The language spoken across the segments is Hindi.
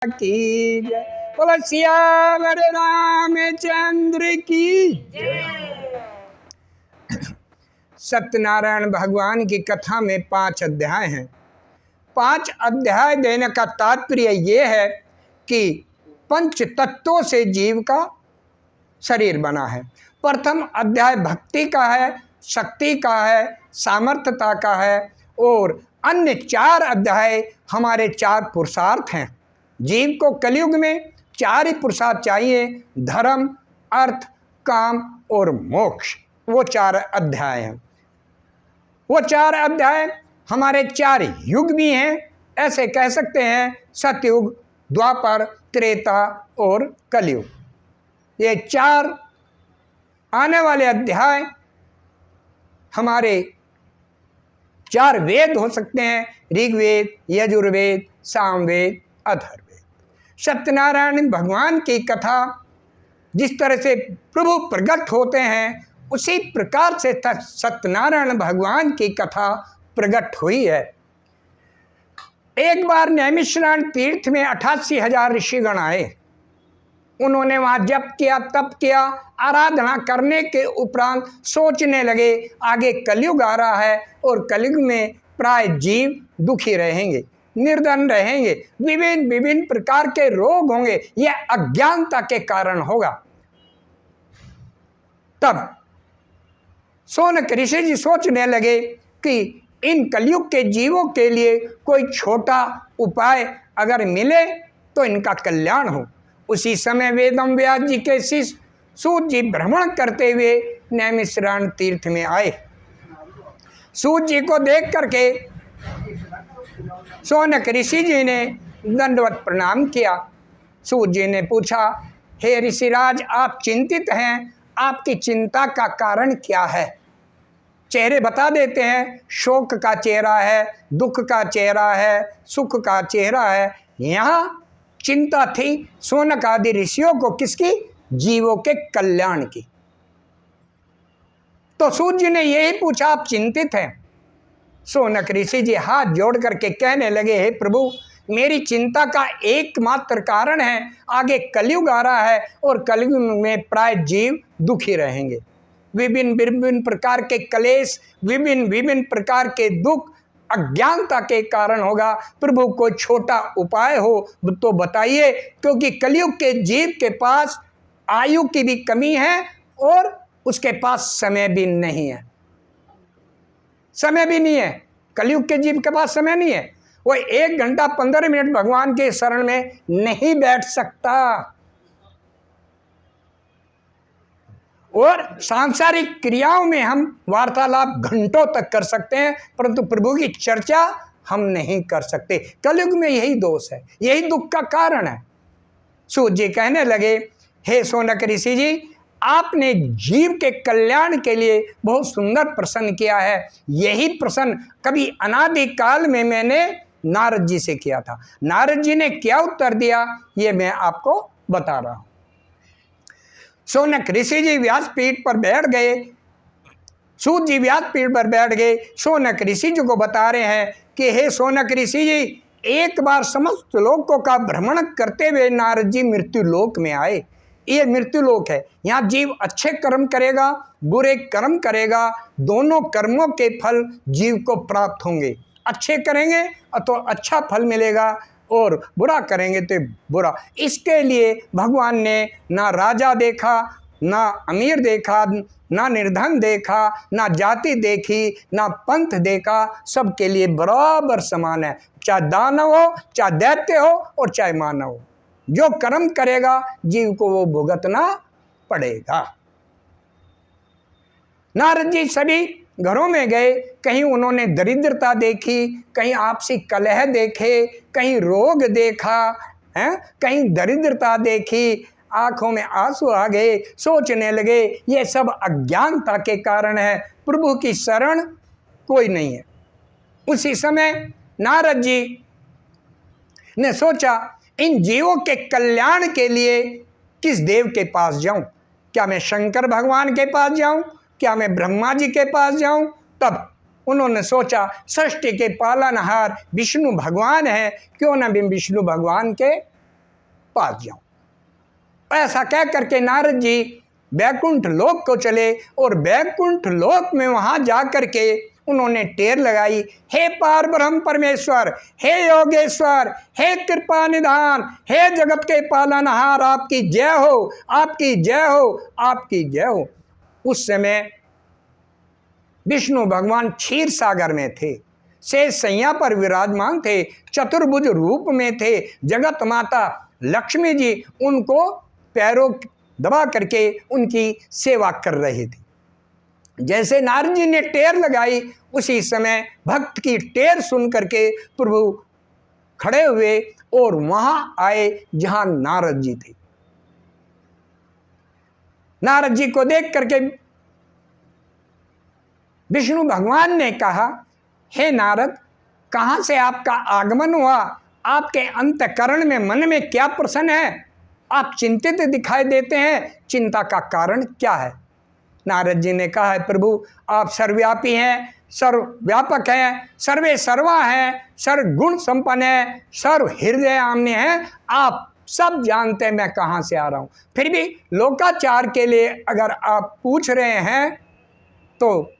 की जय। बोलो सियावर रामचंद्र की जय। सत्यनारायण भगवान की कथा में 5 अध्याय हैं। 5 अध्याय देने का तात्पर्य ये है कि 5 तत्वों से जीव का शरीर बना है। प्रथम अध्याय भक्ति का है, शक्ति का है, सामर्थ्यता का है और अन्य 4 अध्याय हमारे 4 पुरुषार्थ हैं। जीव को कलयुग में 4 ही पुरुषार्थ चाहिए, धर्म, अर्थ, काम और मोक्ष। वो 4 अध्याय हैं। वो 4 अध्याय हमारे 4 युग भी हैं। ऐसे कह सकते हैं सतयुग, द्वापर, त्रेता और कलयुग। ये 4 आने वाले अध्याय हमारे 4 वेद हो सकते हैं, ऋग्वेद, यजुर्वेद, सामवेद, अथर्ववेद। सत्यनारायण भगवान की कथा जिस तरह से प्रभु प्रकट होते हैं उसी प्रकार से सत्यनारायण भगवान की कथा प्रकट हुई है। एक बार नैमिषारण्य तीर्थ में 88,000 ऋषिगण आए। उन्होंने वहां जप किया, तप किया, आराधना करने के उपरांत सोचने लगे आगे कलयुग आ रहा है और कलयुग में प्राय जीव दुखी रहेंगे, निर्धन रहेंगे, विभिन्न प्रकार के रोग होंगे। यह अज्ञानता के कारण होगा। तब शौनक ऋषि जी सोचने लगे कि इन कलयुग के जीवों के लिए कोई छोटा उपाय अगर मिले तो इनका कल्याण हो। उसी समय वेदम व्यास जी के शिष्य सूत जी भ्रमण करते हुए नैमिषारण्य तीर्थ में आए। सूत जी को देख करके शौनक ऋषि जी ने दंडवत प्रणाम किया। सूत जी ने पूछा, हे ऋषिराज, आप चिंतित हैं, आपकी चिंता का कारण क्या है? चेहरे बता देते हैं, शोक का चेहरा है, दुख का चेहरा है, सुख का चेहरा है। यहाँ चिंता थी शौनक आदि ऋषियों को किसकी? जीवों के कल्याण की। तो सूत जी ने यही पूछा, आप चिंतित हैं? शौनक ऋषि जी हाथ जोड़ करके कहने लगे, हे प्रभु, मेरी चिंता का एकमात्र कारण है आगे कलयुग आ रहा है और कलयुग में प्राय जीव दुखी रहेंगे। विभिन्न प्रकार के क्लेश, विभिन्न प्रकार के दुख अज्ञानता के कारण होगा। प्रभु कोई छोटा उपाय हो तो बताइए, क्योंकि कलयुग के जीव के पास आयु की भी कमी है और उसके पास समय भी नहीं है। समय भी नहीं है, कलयुग के जीव के पास समय नहीं है। वो 1 घंटा 15 मिनट भगवान के शरण में नहीं बैठ सकता और सांसारिक क्रियाओं में हम वार्तालाप घंटों तक कर सकते हैं, परंतु प्रभु की चर्चा हम नहीं कर सकते। कलयुग में यही दोष है, यही दुख का कारण है। सूत जी कहने लगे, हे शौनक ऋषि जी, आपने जीव के कल्याण के लिए बहुत सुंदर प्रश्न किया है। यही प्रश्न कभी अनादि काल में मैंने नारद जी से किया था। नारद जी ने क्या उत्तर दिया ये मैं आपको बता रहा हूं। शौनक ऋषि जी व्यासपीठ पर बैठ गए। सूत जी व्यासपीठ पर बैठ गए। शौनक ऋषि जी को बता रहे हैं कि हे शौनक ऋषि जी, एक बार समस्त लोकों का भ्रमण करते हुए नारद जी मृत्यु लोक में आए। ये मृत्यु लोक है। यहाँ जीव अच्छे कर्म करेगा, बुरे कर्म करेगा, दोनों कर्मों के फल जीव को प्राप्त होंगे। अच्छे करेंगे तो अच्छा फल मिलेगा और बुरा करेंगे तो बुरा। इसके लिए भगवान ने ना राजा देखा, ना अमीर देखा, ना निर्धन देखा, ना जाति देखी, ना पंथ देखा, सबके लिए बराबर समान है। चाहे दानव हो, चाहे दैत्य हो और चाहे मानव हो, जो कर्म करेगा जीव को वो भुगतना पड़ेगा। नारद जी सभी घरों में गए। कहीं उन्होंने दरिद्रता देखी, कहीं आपसी कलह देखे, कहीं रोग देखा है, कहीं दरिद्रता देखी, आंखों में आंसू आ गए। सोचने लगे ये सब अज्ञानता के कारण है, प्रभु की शरण कोई नहीं है। उसी समय नारद जी ने सोचा, इन जीवों के कल्याण के लिए किस देव के पास जाऊं? क्या मैं शंकर भगवान के पास जाऊं? क्या मैं ब्रह्मा जी के पास जाऊं? तब उन्होंने सोचा, सृष्टि के पालनहार विष्णु भगवान है, क्यों न भी विष्णु भगवान के पास जाऊं। ऐसा कह करके नारद जी बैकुंठ लोक को चले और बैकुंठ लोक में वहां जा करके उन्होंने टेर लगाई, हे पार ब्रह्म परमेश्वर, हे योगेश्वर, हे कृपा निधान, हे जगत के पालनहार, आपकी जय हो, आपकी जय हो, आपकी जय हो। उस समय विष्णु भगवान क्षीर सागर में थे, शेष सैया पर विराजमान थे, चतुर्भुज रूप में थे। जगत माता लक्ष्मी जी उनको पैरों दबा करके उनकी सेवा कर रही थी। जैसे नारद जी ने टेर लगाई, उसी समय भक्त की टेर सुन करके प्रभु खड़े हुए और वहां आए जहां नारद जी थे। नारद जी को देख करके विष्णु भगवान ने कहा, हे नारद, कहां से आपका आगमन हुआ? आपके अंतःकरण में, मन में क्या प्रश्न है? आप चिंतित दिखाई देते हैं, चिंता का कारण क्या है? नारद जी ने कहा, प्रभु आप सर्वव्यापी हैं, सर्वव्यापक हैं, सर्वे सर्वा हैं, सर्वगुण संपन्न हैं, सर्व हृदय आम्य हैं, आप सब जानते हैं मैं कहाँ से आ रहा हूँ। फिर भी लोकाचार के लिए अगर आप पूछ रहे हैं तो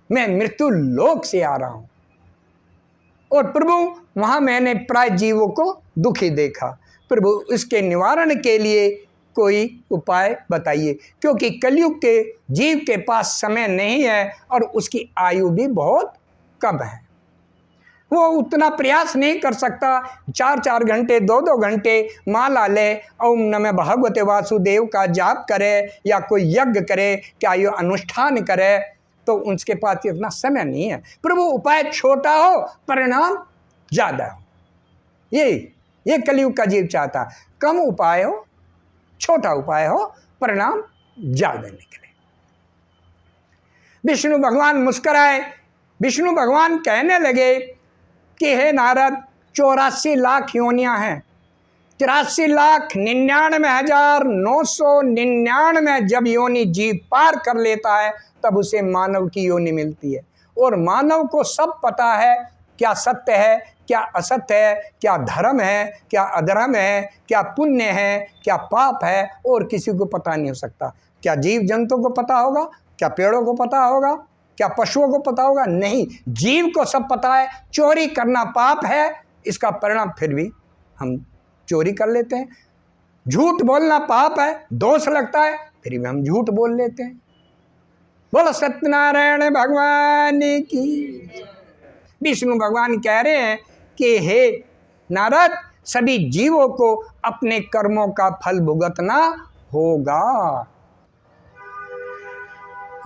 मैं मृत्यु लोक से आ रहा हूँ। और प्रभु वहाँ मैंने प्राय जीवों को दुखी देखा, प्रभु इसके निवारण के लिए कोई उपाय बताइए, क्योंकि कलयुग के जीव के पास समय नहीं है और उसकी आयु भी बहुत कम है। वो उतना प्रयास नहीं कर सकता 4-4 घंटे 2-2 घंटे माला ले, ओम नमः भगवते वासुदेव का जाप करे या कोई यज्ञ करे, क्या ये अनुष्ठान करे, तो उसके पास इतना समय नहीं है। प्रभु उपाय छोटा हो, परिणाम ज़्यादा हो, ये कलयुग का जीव चाहता। कम उपाय हो, छोटा उपाय हो, परिणाम ज़्यादा निकले। विष्णु भगवान मुस्कुराए। विष्णु भगवान कहने लगे कि हे नारद, 84 लाख योनियां हैं, 83,99,999 जब योनि जीव पार कर लेता है तब उसे मानव की योनि मिलती है। और मानव को सब पता है, क्या सत्य है, क्या असत्य है, क्या धर्म है, क्या अधर्म है, क्या पुण्य है, क्या पाप है, और किसी को पता नहीं हो सकता। क्या जीव जंतु को पता होगा? क्या पेड़ों को पता होगा? क्या पशुओं को पता होगा? नहीं, जीव को सब पता है। चोरी करना पाप है, इसका परिणाम फिर भी हम चोरी कर लेते हैं। झूठ बोलना पाप है, दोष लगता है, फिर भी हम झूठ बोल लेते हैं। बोलो सत्यनारायण भगवान की। विष्णु भगवान कह रहे हैं कि हे नारद, सभी जीवों को अपने कर्मों का फल भुगतना होगा।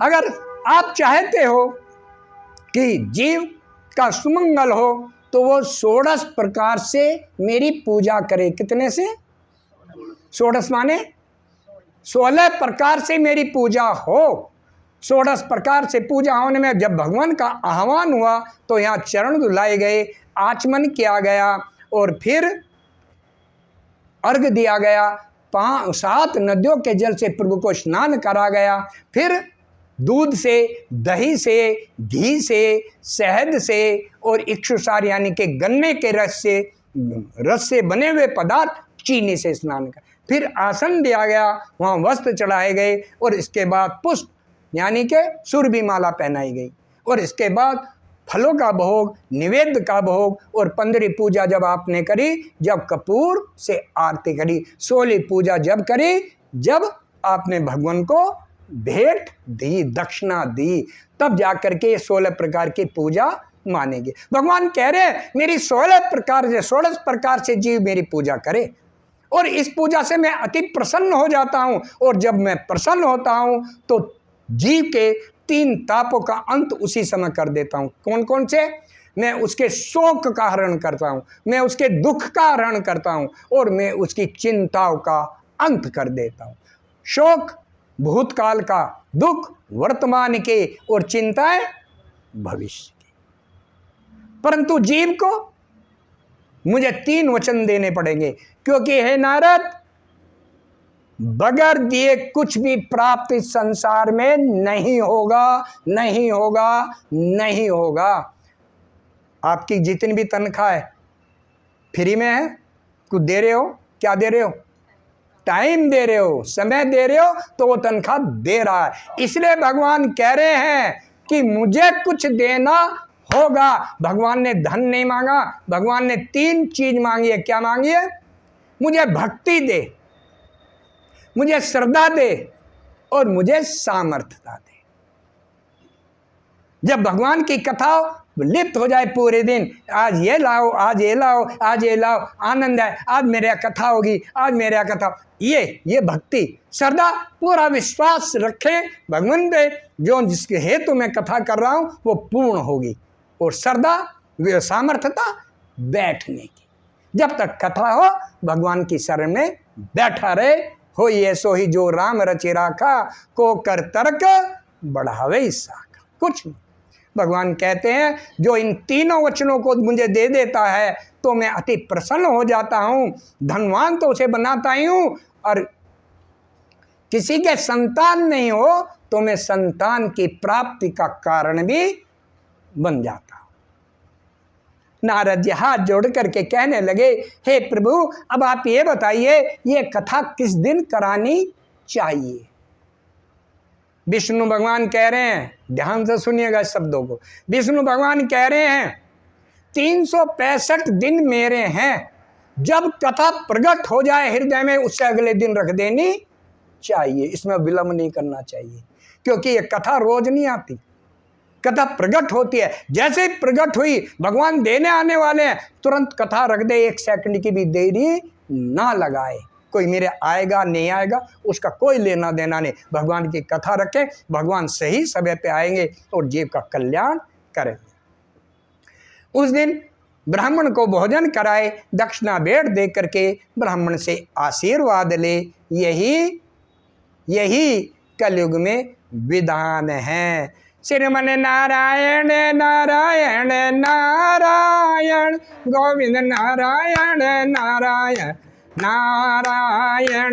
अगर आप चाहते हो कि जीव का सुमंगल हो तो वो 16 प्रकार से मेरी पूजा करे। कितने से? 16 माने 16 प्रकार से मेरी पूजा हो। 16 प्रकार से पूजा होने में जब भगवान का आह्वान हुआ तो यहाँ चरण धुलाए गए, आचमन किया गया और फिर अर्घ दिया गया, 7 नदियों के जल से प्रभु को स्नान करा गया, फिर दूध से, दही से, घी से, शहद से और इक्षुसार यानी कि गन्ने के रस से बने हुए पदार्थ चीनी से स्नान कर, फिर आसन दिया गया, वहाँ वस्त्र चढ़ाए गए और इसके बाद पुष्प यानी कि सुरभि माला पहनाई गई और इसके बाद फलों का भोग, निवेद्य का भोग और 15 पूजा जब आपने करी, जब कपूर से आरती करी, 16 पूजा जब करी, जब आपने भगवान को भेंट दी, दक्षिणा दी, तब जाकर के 16 प्रकार की पूजा मानेंगे। भगवान कह रहे हैं मेरी 16 प्रकार से जीव मेरी पूजा करे और इस पूजा से मैं अति प्रसन्न हो जाता हूं। और जब मैं प्रसन्न होता हूं तो जीव के 3 तापों का अंत उसी समय कर देता हूं। कौन कौन से? मैं उसके शोक का हरण करता हूं, मैं उसके दुख का हरण करता हूं और मैं उसकी चिंताओं का अंत कर देता हूं। शोक भूतकाल का, दुख वर्तमान के और चिंताएं भविष्य की। परंतु जीव को मुझे 3 वचन देने पड़ेंगे, क्योंकि हे नारद, बगैर दिए कुछ भी प्राप्त इस संसार में नहीं होगा, नहीं होगा, नहीं होगा। आपकी जितनी भी तनख्वाह है फ्री में है, कुछ दे रहे हो क्या दे रहे हो? टाइम दे रहे हो, समय दे रहे हो, तो वो तनख्वाह दे रहा है। इसलिए भगवान कह रहे हैं कि मुझे कुछ देना होगा। भगवान ने धन नहीं मांगा, भगवान ने 3 चीज मांगी है। क्या मांगी है? मुझे भक्ति दे, मुझे श्रद्धा दे और मुझे सामर्थ्यता दे। जब भगवान की कथा लिप्त हो जाए पूरे दिन, आज ये लाओ, आज ये लाओ, आज ये लाओ, आनंद है, आज मेरे कथा होगी, आज मेरे कथा, ये भक्ति, श्रद्धा, पूरा विश्वास रखें भगवान पे, जो जिसके हेतु मैं कथा कर रहा हूं वो पूर्ण होगी। और श्रद्धा, सामर्थ्यता बैठने की, जब तक कथा हो भगवान की शरण में बैठा रहे। हो ये सो ही जो राम रचे राखा, को कर तर्क बढ़ावे साखा। कुछ नहीं। भगवान कहते हैं जो इन तीनों वचनों को मुझे दे देता है तो मैं अति प्रसन्न हो जाता हूं। धनवान तो उसे बनाता ही हूं, और किसी के संतान नहीं हो तो मैं संतान की प्राप्ति का कारण भी बन जाता हूं। नारद जी हाथ जोड़ करके कहने लगे, हे प्रभु, अब आप ये बताइए, ये कथा किस दिन करानी चाहिए? विष्णु भगवान कह रहे हैं, ध्यान से सुनिएगा इस शब्दों को, विष्णु भगवान कह रहे हैं 365 दिन मेरे हैं, जब कथा प्रकट हो जाए हृदय में उससे अगले दिन रख देनी चाहिए। इसमें विलंब नहीं करना चाहिए, क्योंकि ये कथा रोज नहीं आती, कथा प्रकट होती है। जैसे ही प्रकट हुई भगवान देने आने वाले हैं, तुरंत कथा रख दे, 1 सेकंड की भी देरी ना लगाए। कोई मेरे आएगा नहीं आएगा उसका कोई लेना देना नहीं, भगवान की कथा रखें, भगवान सही समय पे आएंगे और जीव का कल्याण करेंगे। उस दिन ब्राह्मण को भोजन कराए, दक्षिणा भेंट दे करके ब्राह्मण से आशीर्वाद ले, यही कलयुग में विधान है। श्रीमन नारायण नारायण नारायण, गोविंद नारायण नारायण नारायण।